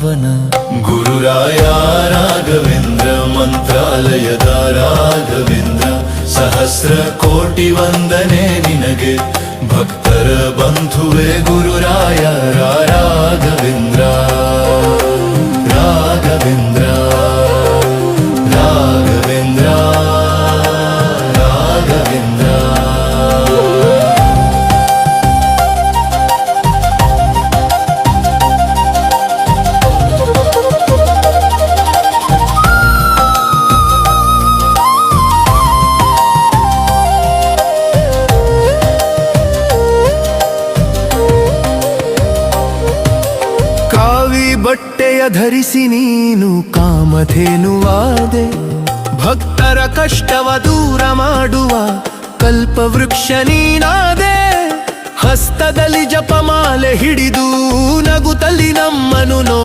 ಪಾವನ ಗುರುರಾಯ ರಾಘವೇಂದ್ರ ಮಂತ್ರಾಲಯದ ರಾಘವೇಂದ್ರ ಸಹಸ್ರ ಕೋಟಿ ವಂದನೆ ನಿನಗೆ ಭಕ್ತರ ಬಂಧುವೆ ಗುರುರಾಯ ರಾಘವೇಂದ್ರ ರಾಘವೇಂದ್ರ ರಾಘವೇಂದ್ರ ರಾಘವೇಂದ್ರ ಬಟ್ಟೆಯ ಧರಿಸಿ ನೀನು ಕಾಮಧೇನುವಾದೆ ಭಕ್ತರ ಕಷ್ಟವ ದೂರ ಮಾಡುವ ಕಲ್ಪವೃಕ್ಷ ನೀನಾದೆ ಹಸ್ತದಲ್ಲಿ ಜಪಮಾಲೆ ಹಿಡಿದು ನಗುತ್ತಲಿ ನಮ್ಮನು